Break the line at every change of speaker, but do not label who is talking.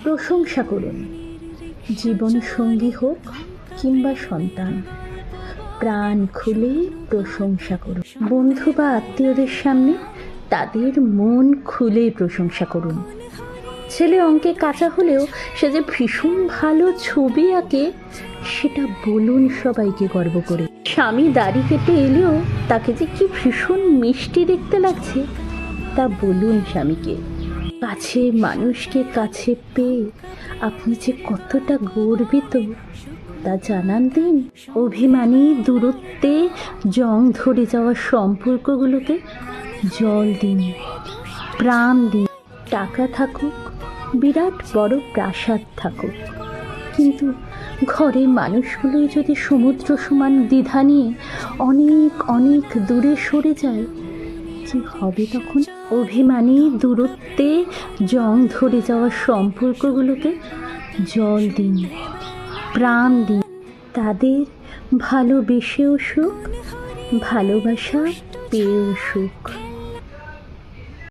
প্রশংসা করুন। জীবন সঙ্গী হোক কিংবা সন্তান, প্রাণ খুলে প্রশংসা করুন। বন্ধু বা আত্মীয়দের সামনে তাদের মন খুলে প্রশংসা করুন। ছেলে অঙ্কে কাঁচা হলেও সে যে ভীষণ ভালো ছবি আঁকে সেটা বলুন সবাইকে গর্ব করে। স্বামী দাড়ি কেটে এলেও তাকে যে কি ভীষণ মিষ্টি দেখতে লাগছে তা বলুন স্বামীকে। কাছে মানুষকে কাছে পেয়ে আপনি যে কতটা গর্বিত তা জানান দিন। অভিমানী দূরত্বে জং ধরে যাওয়া সম্পর্কগুলোকে জল দিন, প্রাণ দিন। টাকা থাকুক, বিরাট বড় প্রাসাদ থাকুক, কিন্তু ঘরের মানুষগুলোই যদি সমুদ্র সমান দ্বিধা নিয়ে অনেক অনেক দূরে সরে যায়, কি হবে তখন? অভিমানী দূরত্বে জং ধরে যাওয়া সম্পর্কগুলোকে জল দিন, প্রাণ দিন। তাদের ভালোবেসেও সুখ, ভালোবাসা পেয়েও সুখ।